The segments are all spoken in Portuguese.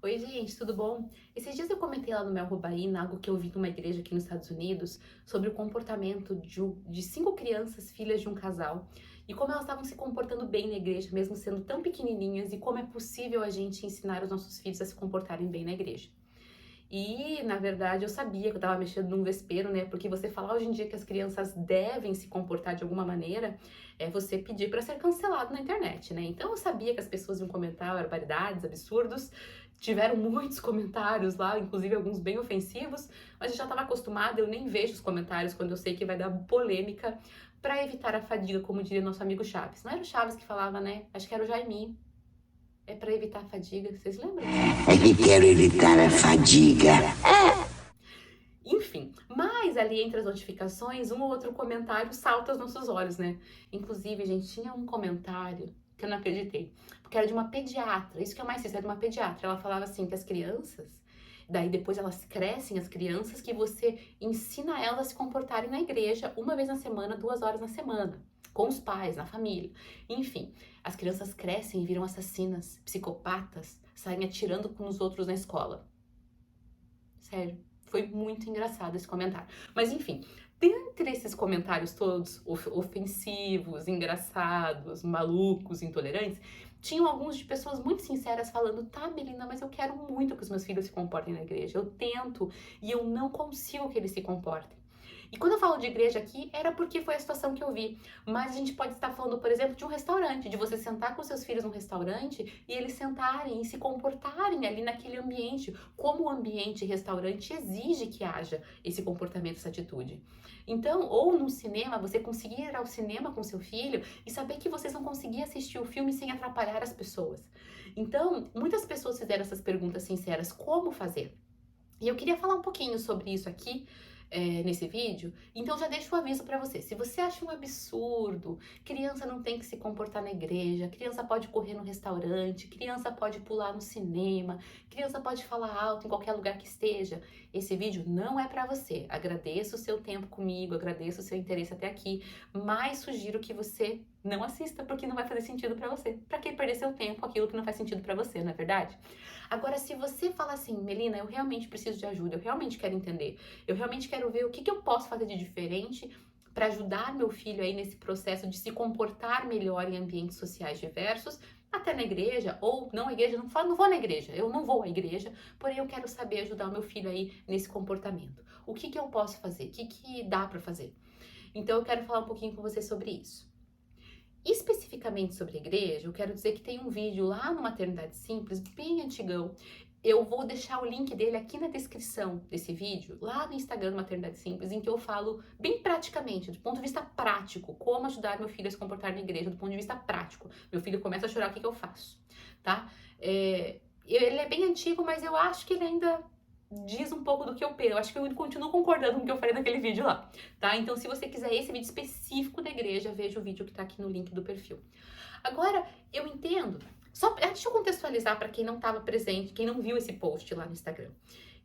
Oi, gente, tudo bom? Esses dias eu comentei lá no Mel Rubaína algo que eu vi numa igreja aqui nos Estados Unidos sobre o comportamento de 5 crianças, filhas de um casal, e como elas estavam se comportando bem na igreja, mesmo sendo tão pequenininhas, e como é possível a gente ensinar os nossos filhos a se comportarem bem na igreja. E, na verdade, eu sabia que eu estava mexendo num vespeiro, né? Porque você falar hoje em dia que as crianças devem se comportar de alguma maneira é você pedir para ser cancelado na internet, né? Então eu sabia que as pessoas iam comentar barbaridades, absurdos. Tiveram muitos comentários lá, inclusive alguns bem ofensivos, mas eu já estava acostumada, eu nem vejo os comentários quando eu sei que vai dar polêmica para evitar a fadiga, como diria nosso amigo Chaves. Não era o Chaves que falava, né? Acho que era o Jaiminho. É para evitar a fadiga, vocês lembram? É que quero evitar a fadiga. Enfim, mas ali entre as notificações, um ou outro comentário salta aos nossos olhos, né? Inclusive, gente, tinha um comentário que eu não acreditei, porque era de uma pediatra, isso que é o mais triste, era de uma pediatra. Ela falava assim que as crianças, daí depois elas crescem, as crianças, que você ensina elas a se comportarem na igreja uma vez na semana, 2 horas na semana, com os pais, na família. Enfim, as crianças crescem e viram assassinas, psicopatas, saem atirando nos outros na escola. Sério, foi muito engraçado esse comentário. Mas enfim, dentre esses comentários todos ofensivos, engraçados, malucos, intolerantes, tinham alguns de pessoas muito sinceras falando: tá, Melina, mas eu quero muito que os meus filhos se comportem na igreja. Eu tento e eu não consigo que eles se comportem. E quando eu falo de igreja aqui, era porque foi a situação que eu vi. Mas a gente pode estar falando, por exemplo, de um restaurante, de você sentar com seus filhos num restaurante e eles sentarem e se comportarem ali naquele ambiente, como o ambiente restaurante exige que haja esse comportamento, essa atitude. Então, ou no cinema, você conseguir ir ao cinema com seu filho e saber que vocês vão conseguir assistir o filme sem atrapalhar as pessoas. Então, muitas pessoas fizeram essas perguntas sinceras: como fazer? E eu queria falar um pouquinho sobre isso aqui, nesse vídeo, então já deixo o aviso para você. Se você acha um absurdo, criança não tem que se comportar na igreja, criança pode correr no restaurante, criança pode pular no cinema, criança pode falar alto em qualquer lugar que esteja, esse vídeo não é para você. Agradeço o seu tempo comigo, agradeço o seu interesse até aqui, mas sugiro que você não assista porque não vai fazer sentido para você. Para que perder seu tempo com aquilo que não faz sentido para você, não é verdade? Agora, se você fala assim: Melina, eu realmente preciso de ajuda, eu realmente quero entender, eu realmente quero ver o que eu posso fazer de diferente para ajudar meu filho aí nesse processo de se comportar melhor em ambientes sociais diversos, até na igreja, ou não a igreja, não vou na igreja, eu não vou à igreja, porém eu quero saber ajudar o meu filho aí nesse comportamento. O que eu posso fazer? O que dá para fazer? Então eu quero falar um pouquinho com você sobre isso. Especificamente sobre a igreja, eu quero dizer que tem um vídeo lá no Maternidade Simples, bem antigão. Eu vou deixar o link dele aqui na descrição desse vídeo, lá no Instagram do Maternidade Simples, em que eu falo bem praticamente, do ponto de vista prático, como ajudar meu filho a se comportar na igreja, do ponto de vista prático. Meu filho começa a chorar, o que eu faço, tá? Ele é bem antigo, mas eu acho que ele ainda diz um pouco do que eu penso. Eu acho que eu continuo concordando com o que eu falei naquele vídeo lá, tá? Então, se você quiser esse vídeo específico da igreja, veja o vídeo que tá aqui no link do perfil. Agora, eu entendo. Deixa eu contextualizar para quem não estava presente, quem não viu esse post lá no Instagram.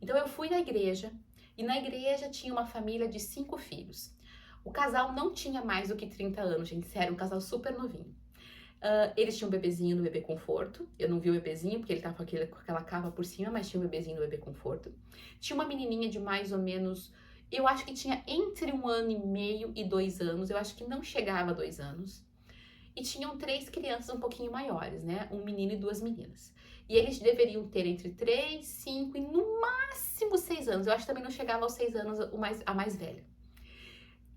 Então, eu fui na igreja e na igreja tinha uma família de 5 filhos. O casal não tinha mais do que 30 anos, gente. Sério, um casal super novinho. Eles tinham um bebezinho no bebê conforto. Eu não vi o bebezinho porque ele tava com aquela capa por cima, mas tinha um bebezinho no bebê conforto. Tinha uma menininha de mais ou menos, eu acho que tinha entre 1 ano e meio e 2 anos. Eu acho que não chegava a 2 anos. E tinham 3 crianças um pouquinho maiores, né? Um menino e 2 meninas. E eles deveriam ter entre 3, 5 e no máximo 6 anos. Eu acho que também não chegava aos 6 anos a mais velha.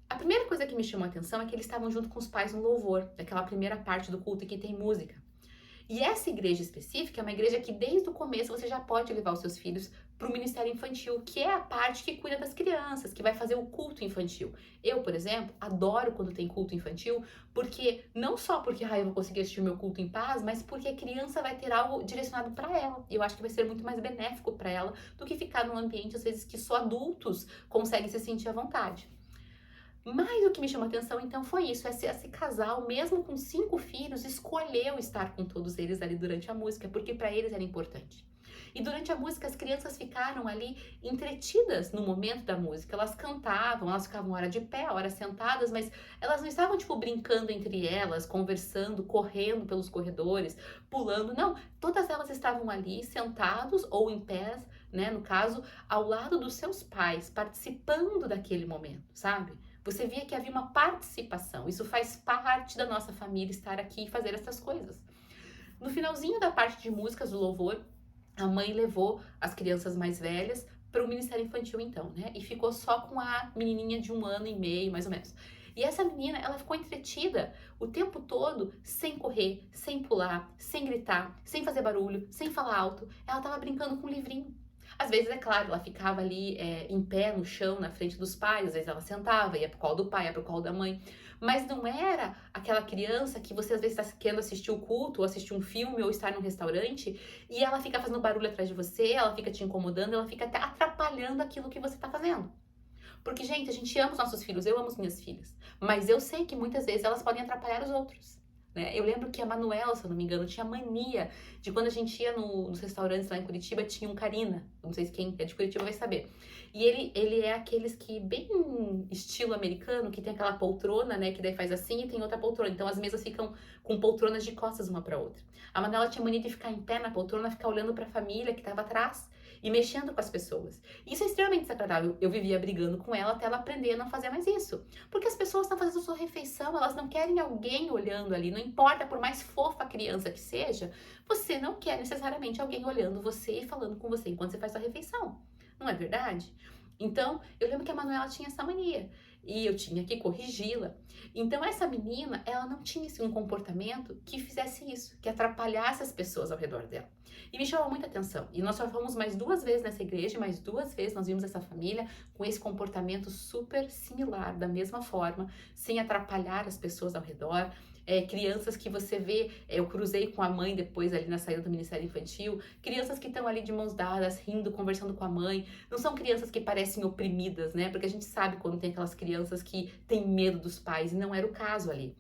A primeira coisa que me chamou a atenção é que eles estavam junto com os pais no louvor, naquela primeira parte do culto que tem música. E essa igreja específica é uma igreja que desde o começo você já pode levar os seus filhos para o ministério infantil, que é a parte que cuida das crianças, que vai fazer o culto infantil. Eu, por exemplo, adoro quando tem culto infantil, porque não só porque eu vou conseguir assistir o meu culto em paz, mas porque a criança vai ter algo direcionado para ela. E eu acho que vai ser muito mais benéfico para ela do que ficar num ambiente às vezes que só adultos conseguem se sentir à vontade. Mas o que me chamou a atenção, então, foi isso. Esse casal, mesmo com 5 filhos, escolheu estar com todos eles ali durante a música, porque para eles era importante. E durante a música as crianças ficaram ali entretidas no momento da música. Elas cantavam, elas ficavam hora de pé, hora sentadas, mas elas não estavam tipo brincando entre elas, conversando, correndo pelos corredores, pulando, não. Todas elas estavam ali sentados ou em pé, né, no caso, ao lado dos seus pais, participando daquele momento, sabe? Você via que havia uma participação. Isso faz parte da nossa família estar aqui e fazer essas coisas. No finalzinho da parte de músicas do louvor, a mãe levou as crianças mais velhas para o Ministério Infantil então, né? E ficou só com a menininha de 1 ano e meio, mais ou menos. E essa menina, ela ficou entretida o tempo todo, sem correr, sem pular, sem gritar, sem fazer barulho, sem falar alto. Ela estava brincando com um livrinho. Às vezes, é claro, ela ficava ali em pé no chão, na frente dos pais, às vezes ela sentava, ia pro colo do pai, ia pro colo da mãe. Mas não era aquela criança que você às vezes está querendo assistir o culto, ou assistir um filme, ou estar num restaurante, e ela fica fazendo barulho atrás de você, ela fica te incomodando, ela fica até atrapalhando aquilo que você está fazendo. Porque, gente, a gente ama os nossos filhos, eu amo as minhas filhas, mas eu sei que muitas vezes elas podem atrapalhar os outros. Né? Eu lembro que a Manuela, se eu não me engano, tinha mania de quando a gente ia nos restaurantes lá em Curitiba, tinha um Carina. Não sei se quem é de Curitiba vai saber. E ele é aqueles que, bem estilo americano, que tem aquela poltrona, né? Que daí faz assim e tem outra poltrona. Então as mesas ficam com poltronas de costas uma para outra. A Manuela tinha mania de ficar em pé na poltrona, ficar olhando para a família que estava atrás e mexendo com as pessoas. Isso é extremamente desagradável. Eu vivia brigando com ela até ela aprender a não fazer mais isso. Porque as pessoas estão fazendo a sua refeição, elas não querem alguém olhando ali. Não importa, por mais fofa a criança que seja, você não quer necessariamente alguém olhando você e falando com você enquanto você faz a refeição. Não é verdade? Então, eu lembro que a Manuela tinha essa mania. E eu tinha que corrigi-la. Então, essa menina, ela não tinha assim, um comportamento que fizesse isso, que atrapalhasse as pessoas ao redor dela. E me chamou muita atenção. E nós só fomos mais 2 vezes nessa igreja, mais 2 vezes nós vimos essa família com esse comportamento super similar, da mesma forma, sem atrapalhar as pessoas ao redor. Crianças que você vê, eu cruzei com a mãe depois ali na saída do Ministério Infantil, crianças que estão ali de mãos dadas, rindo, conversando com a mãe. Não são crianças que parecem oprimidas, né? Porque a gente sabe quando tem aquelas crianças que têm medo dos pais, e não era o caso ali.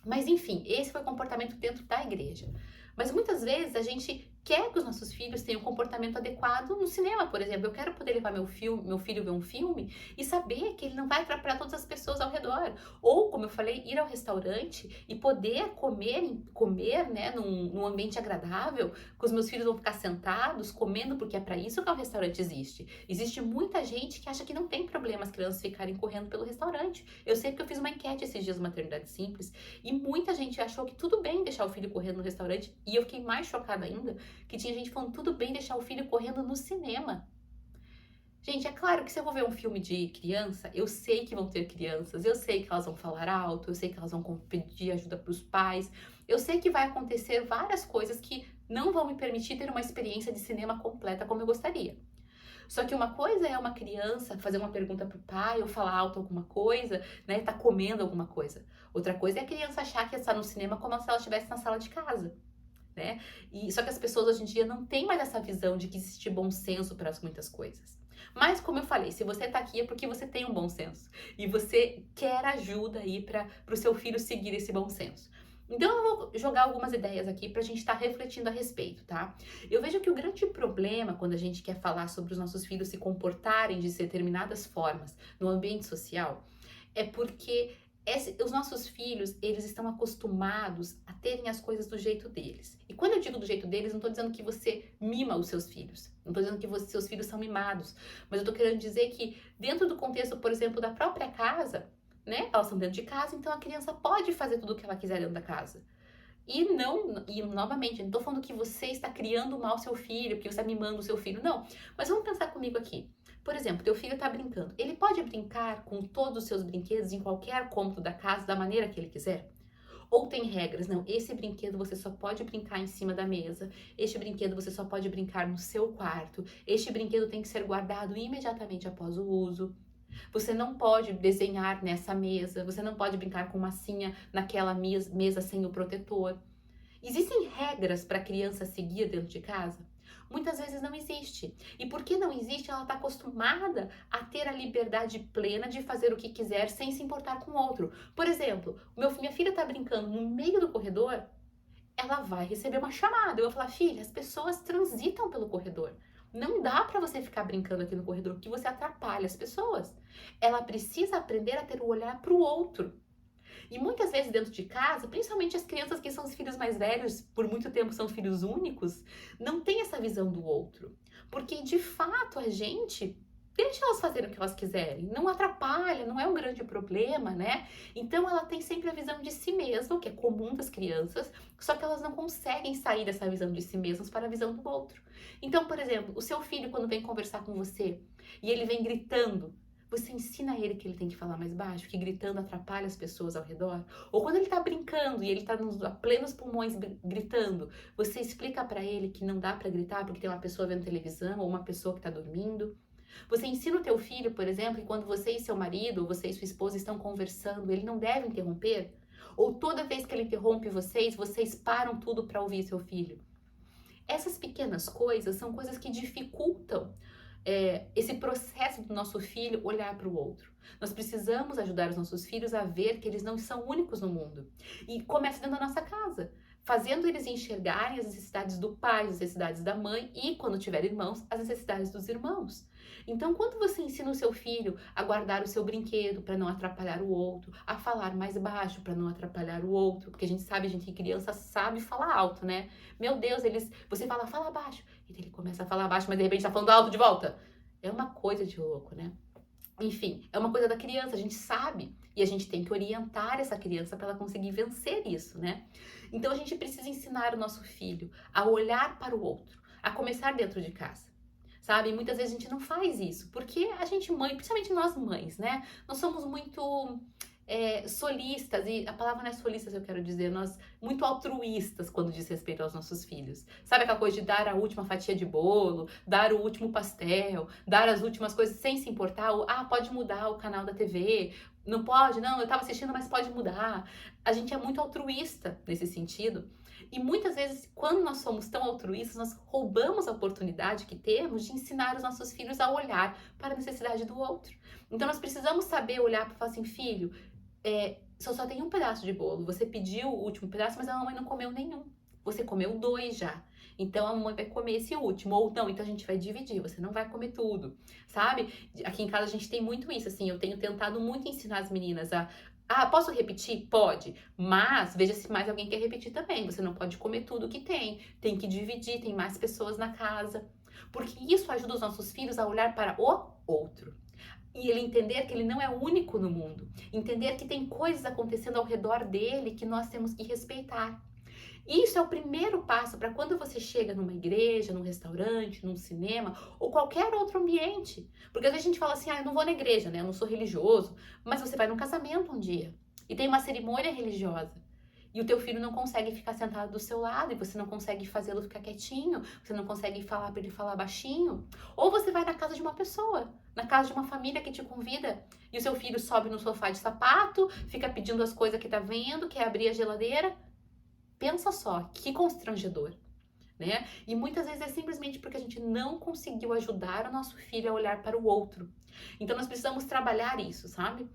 Mas enfim, esse foi o comportamento dentro da igreja. Mas muitas vezes a gente quer que os nossos filhos tenham um comportamento adequado no cinema, por exemplo. Eu quero poder levar meu filho ver um filme e saber que ele não vai atrapalhar todas as pessoas ao redor. Ou, como eu falei, ir ao restaurante e poder comer, né, num ambiente agradável, que os meus filhos vão ficar sentados comendo, porque é para isso que o restaurante existe. Existe muita gente que acha que não tem problema as crianças ficarem correndo pelo restaurante. Eu sei porque eu fiz uma enquete esses dias no Maternidade Simples e muita gente achou que tudo bem deixar o filho correndo no restaurante, e eu fiquei mais chocada ainda que tinha gente falando tudo bem deixar o filho correndo no cinema. Gente, é claro que se eu vou ver um filme de criança, eu sei que vão ter crianças, eu sei que elas vão falar alto, eu sei que elas vão pedir ajuda para os pais, eu sei que vai acontecer várias coisas que não vão me permitir ter uma experiência de cinema completa como eu gostaria. Só que uma coisa é uma criança fazer uma pergunta pro pai ou falar alto alguma coisa, né, tá comendo alguma coisa. Outra coisa é a criança achar que está no cinema como se ela estivesse na sala de casa. Né? Só que as pessoas hoje em dia não têm mais essa visão de que existe bom senso para muitas coisas. Mas, como eu falei, se você tá aqui é porque você tem um bom senso. E você quer ajuda aí para o seu filho seguir esse bom senso. Então, eu vou jogar algumas ideias aqui pra gente estar refletindo a respeito, tá? Eu vejo que o grande problema quando a gente quer falar sobre os nossos filhos se comportarem de determinadas formas no ambiente social é porque os nossos filhos, eles estão acostumados a terem as coisas do jeito deles. E quando eu digo do jeito deles, não estou dizendo que você mima os seus filhos. Não estou dizendo que seus filhos são mimados. Mas eu estou querendo dizer que dentro do contexto, por exemplo, da própria casa, né? Elas estão dentro de casa, então a criança pode fazer tudo o que ela quiser dentro da casa. E novamente, não estou falando que você está criando mal seu filho, que você está mimando o seu filho, não. Mas vamos pensar comigo aqui. Por exemplo, teu filho está brincando. Ele pode brincar com todos os seus brinquedos em qualquer cômodo da casa, da maneira que ele quiser? Ou tem regras? Não, esse brinquedo você só pode brincar em cima da mesa. Este brinquedo você só pode brincar no seu quarto. Este brinquedo tem que ser guardado imediatamente após o uso. Você não pode desenhar nessa mesa. Você não pode brincar com massinha naquela mesa sem o protetor. Existem regras para a criança seguir dentro de casa? Muitas vezes não existe. E porque não existe, ela está acostumada a ter a liberdade plena de fazer o que quiser sem se importar com o outro. Por exemplo, minha filha está brincando no meio do corredor, ela vai receber uma chamada. Eu vou falar, filha, as pessoas transitam pelo corredor. Não dá para você ficar brincando aqui no corredor, porque você atrapalha as pessoas. Ela precisa aprender a ter o olhar para o outro. E muitas vezes dentro de casa, principalmente as crianças que são os filhos mais velhos, por muito tempo são filhos únicos, não tem essa visão do outro. Porque de fato a gente deixa elas fazerem o que elas quiserem, não atrapalha, não é um grande problema, né? Então ela tem sempre a visão de si mesma, que é comum das crianças, só que elas não conseguem sair dessa visão de si mesmas para a visão do outro. Então, por exemplo, o seu filho quando vem conversar com você e ele vem gritando, você ensina ele que ele tem que falar mais baixo, que gritando atrapalha as pessoas ao redor? Ou quando ele tá brincando e ele tá a plenos pulmões gritando, você explica para ele que não dá para gritar porque tem uma pessoa vendo televisão ou uma pessoa que tá dormindo? Você ensina o teu filho, por exemplo, que quando você e seu marido, ou você e sua esposa estão conversando, ele não deve interromper? Ou toda vez que ele interrompe vocês, vocês param tudo para ouvir seu filho? Essas pequenas coisas são coisas que dificultam esse processo do nosso filho olhar para o outro. Nós precisamos ajudar os nossos filhos a ver que eles não são únicos no mundo. E começa dentro da nossa casa, fazendo eles enxergarem as necessidades do pai, as necessidades da mãe e, quando tiver irmãos, as necessidades dos irmãos. Então, quando você ensina o seu filho a guardar o seu brinquedo para não atrapalhar o outro, a falar mais baixo para não atrapalhar o outro, porque a gente sabe, a gente criança sabe falar alto, né? Meu Deus, você fala baixo, e ele começa a falar baixo, mas de repente tá falando alto de volta. É uma coisa de louco, né? Enfim, é uma coisa da criança, a gente sabe, e a gente tem que orientar essa criança para ela conseguir vencer isso, né? Então a gente precisa ensinar o nosso filho a olhar para o outro, a começar dentro de casa. Sabe? E muitas vezes a gente não faz isso, porque a gente mãe, principalmente nós mães, né? Nós somos muito solistas, e a palavra não é solistas, eu quero dizer, nós muito altruístas quando diz respeito aos nossos filhos. Sabe aquela coisa de dar a última fatia de bolo, dar o último pastel, dar as últimas coisas sem se importar? Pode mudar o canal da TV, não pode, não, eu tava assistindo, mas pode mudar. A gente é muito altruísta nesse sentido. E muitas vezes, quando nós somos tão altruístas, nós roubamos a oportunidade que temos de ensinar os nossos filhos a olhar para a necessidade do outro. Então, nós precisamos saber olhar para falar assim, filho, só tem um pedaço de bolo. Você pediu o último pedaço, mas a mamãe não comeu nenhum. Você comeu 2 já. Então a mamãe vai comer esse último. Ou não, então a gente vai dividir. Você não vai comer tudo, sabe? Aqui em casa a gente tem muito isso, assim. Eu tenho tentado muito ensinar as meninas a... posso repetir? Pode. Mas veja se mais alguém quer repetir também. Você não pode comer tudo que tem. Tem que dividir, tem mais pessoas na casa. Porque isso ajuda os nossos filhos a olhar para o outro. E ele entender que ele não é o único no mundo. Entender que tem coisas acontecendo ao redor dele que nós temos que respeitar. Isso é o primeiro passo para quando você chega numa igreja, num restaurante, num cinema ou qualquer outro ambiente. Porque às vezes a gente fala assim, eu não vou na igreja, né? Eu não sou religioso. Mas você vai num casamento um dia e tem uma cerimônia religiosa. E o teu filho não consegue ficar sentado do seu lado, e você não consegue fazê-lo ficar quietinho, você não consegue falar para ele falar baixinho. Ou você vai na casa de uma pessoa, na casa de uma família que te convida, e o seu filho sobe no sofá de sapato, fica pedindo as coisas que tá vendo, quer abrir a geladeira. Pensa só, que constrangedor, né? E muitas vezes é simplesmente porque a gente não conseguiu ajudar o nosso filho a olhar para o outro. Então nós precisamos trabalhar isso, sabe?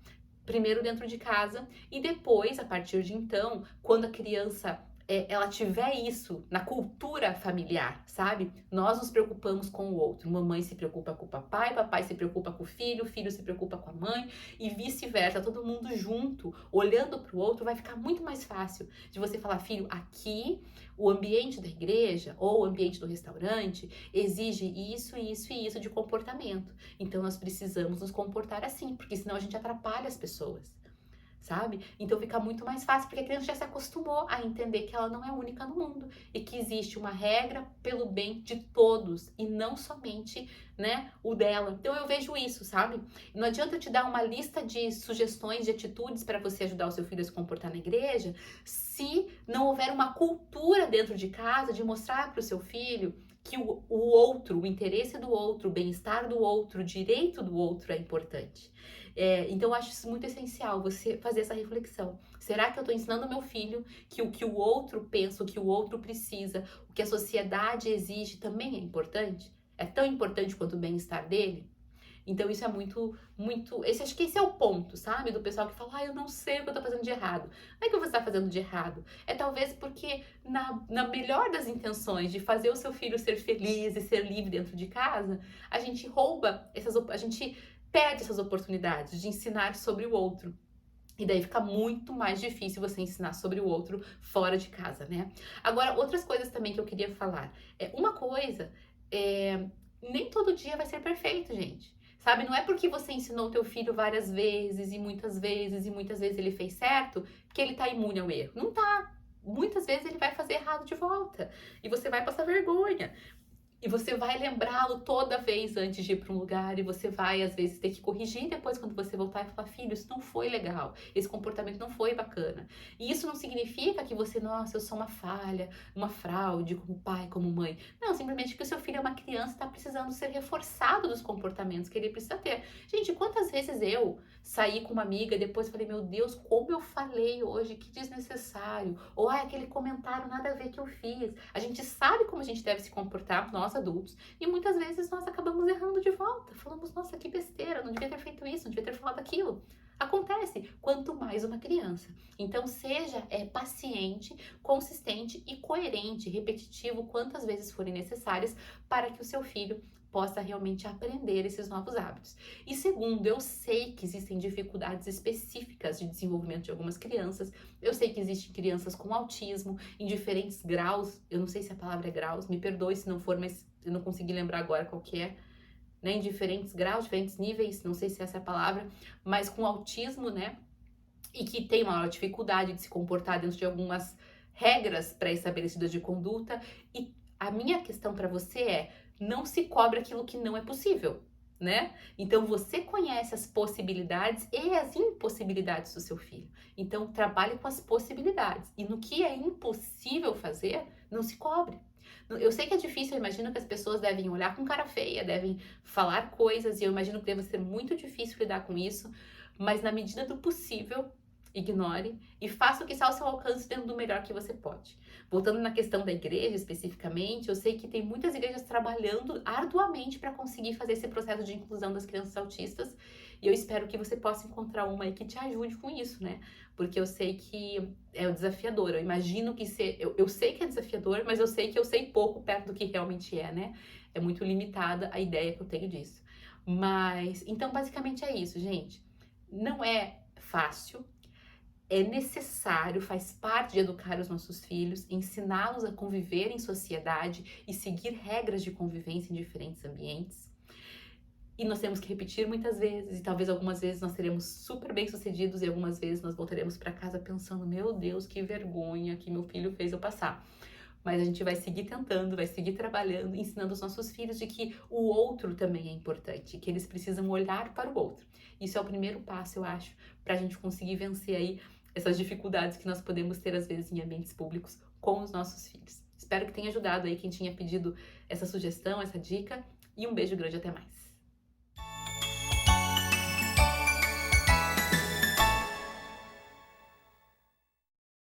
Primeiro dentro de casa e depois, a partir de então, quando a criança ela tiver isso na cultura familiar, sabe? Nós nos preocupamos com o outro. Mamãe se preocupa com o papai se preocupa com o filho se preocupa com a mãe e vice-versa. Todo mundo junto, olhando para o outro, vai ficar muito mais fácil de você falar, filho, aqui o ambiente da igreja ou o ambiente do restaurante exige isso, isso e isso de comportamento. Então nós precisamos nos comportar assim, porque senão a gente atrapalha as pessoas. Sabe? Então fica muito mais fácil, porque a criança já se acostumou a entender que ela não é única no mundo e que existe uma regra pelo bem de todos e não somente, né, o dela. Então eu vejo isso, sabe? Não adianta eu te dar uma lista de sugestões, de atitudes para você ajudar o seu filho a se comportar na igreja, se não houver uma cultura dentro de casa de mostrar para o seu filho que o outro, o interesse do outro, o bem-estar do outro, o direito do outro é importante. Então eu acho isso muito essencial, você fazer essa reflexão. Será que eu estou ensinando ao meu filho que o que o outro pensa, o que o outro precisa, o que a sociedade exige também é importante? É tão importante quanto o bem-estar dele? Então isso é acho que esse é o ponto, sabe? Do pessoal que fala, eu não sei o que eu tô fazendo de errado. Não é que você tá fazendo de errado, é talvez porque na melhor das intenções de fazer o seu filho ser feliz e ser livre dentro de casa, a gente a gente perde essas oportunidades de ensinar sobre o outro. E daí fica muito mais difícil você ensinar sobre o outro fora de casa, né? Agora, outras coisas também que eu queria falar. Uma coisa, nem todo dia vai ser perfeito, gente. Sabe, não é porque você ensinou o teu filho várias vezes e muitas vezes e muitas vezes ele fez certo que ele tá imune ao erro. Não tá. Muitas vezes ele vai fazer errado de volta e você vai passar vergonha. E você vai lembrá-lo toda vez antes de ir para um lugar e você vai, às vezes, ter que corrigir depois quando você voltar e falar, filho, isso não foi legal, esse comportamento não foi bacana. E isso não significa que você, nossa, eu sou uma falha, uma fraude como pai, como mãe. Não, simplesmente que o seu filho é uma criança e está precisando ser reforçado dos comportamentos que ele precisa ter. Gente, quantas vezes eu saí com uma amiga e depois falei, meu Deus, como eu falei hoje, que desnecessário. Ou, aquele comentário nada a ver que eu fiz. A gente sabe como a gente deve se comportar, nós adultos, e muitas vezes nós acabamos errando de volta. Falamos, nossa, que besteira, não devia ter feito isso, não devia ter falado aquilo. Acontece, quanto mais uma criança. Então seja paciente, consistente e coerente, repetitivo quantas vezes forem necessárias para que o seu filho possa realmente aprender esses novos hábitos. E segundo, eu sei que existem dificuldades específicas de desenvolvimento de algumas crianças. Eu sei que existem crianças com autismo em diferentes graus. Eu não sei se a palavra é graus, me perdoe se não for, mas eu não consegui lembrar agora qual que é. Né, em diferentes graus, diferentes níveis, não sei se essa é a palavra, mas com autismo, né? E que tem maior dificuldade de se comportar dentro de algumas regras pré-estabelecidas de conduta. E a minha questão para você é: não se cobre aquilo que não é possível, né? Então você conhece as possibilidades e as impossibilidades do seu filho. Então trabalhe com as possibilidades. E no que é impossível fazer, não se cobre. Eu sei que é difícil, eu imagino que as pessoas devem olhar com cara feia, devem falar coisas, e eu imagino que deve ser muito difícil lidar com isso, mas na medida do possível, ignore e faça o que está ao seu alcance dentro do melhor que você pode. Voltando na questão da igreja especificamente, eu sei que tem muitas igrejas trabalhando arduamente para conseguir fazer esse processo de inclusão das crianças autistas, e eu espero que você possa encontrar uma aí que te ajude com isso, né? Porque eu sei que é desafiador, eu imagino que eu sei que é desafiador, mas eu sei que eu sei pouco perto do que realmente é, né? É muito limitada a ideia que eu tenho disso. Mas, então basicamente é isso, gente. Não é fácil, é necessário, faz parte de educar os nossos filhos, ensiná-los a conviver em sociedade e seguir regras de convivência em diferentes ambientes. E nós temos que repetir muitas vezes, e talvez algumas vezes nós seremos super bem-sucedidos e algumas vezes nós voltaremos para casa pensando, meu Deus, que vergonha que meu filho fez eu passar. Mas a gente vai seguir tentando, vai seguir trabalhando, ensinando os nossos filhos de que o outro também é importante, que eles precisam olhar para o outro. Isso é o primeiro passo, eu acho, para a gente conseguir vencer aí essas dificuldades que nós podemos ter às vezes em ambientes públicos com os nossos filhos. Espero que tenha ajudado aí quem tinha pedido essa sugestão, essa dica, e um beijo grande, até mais.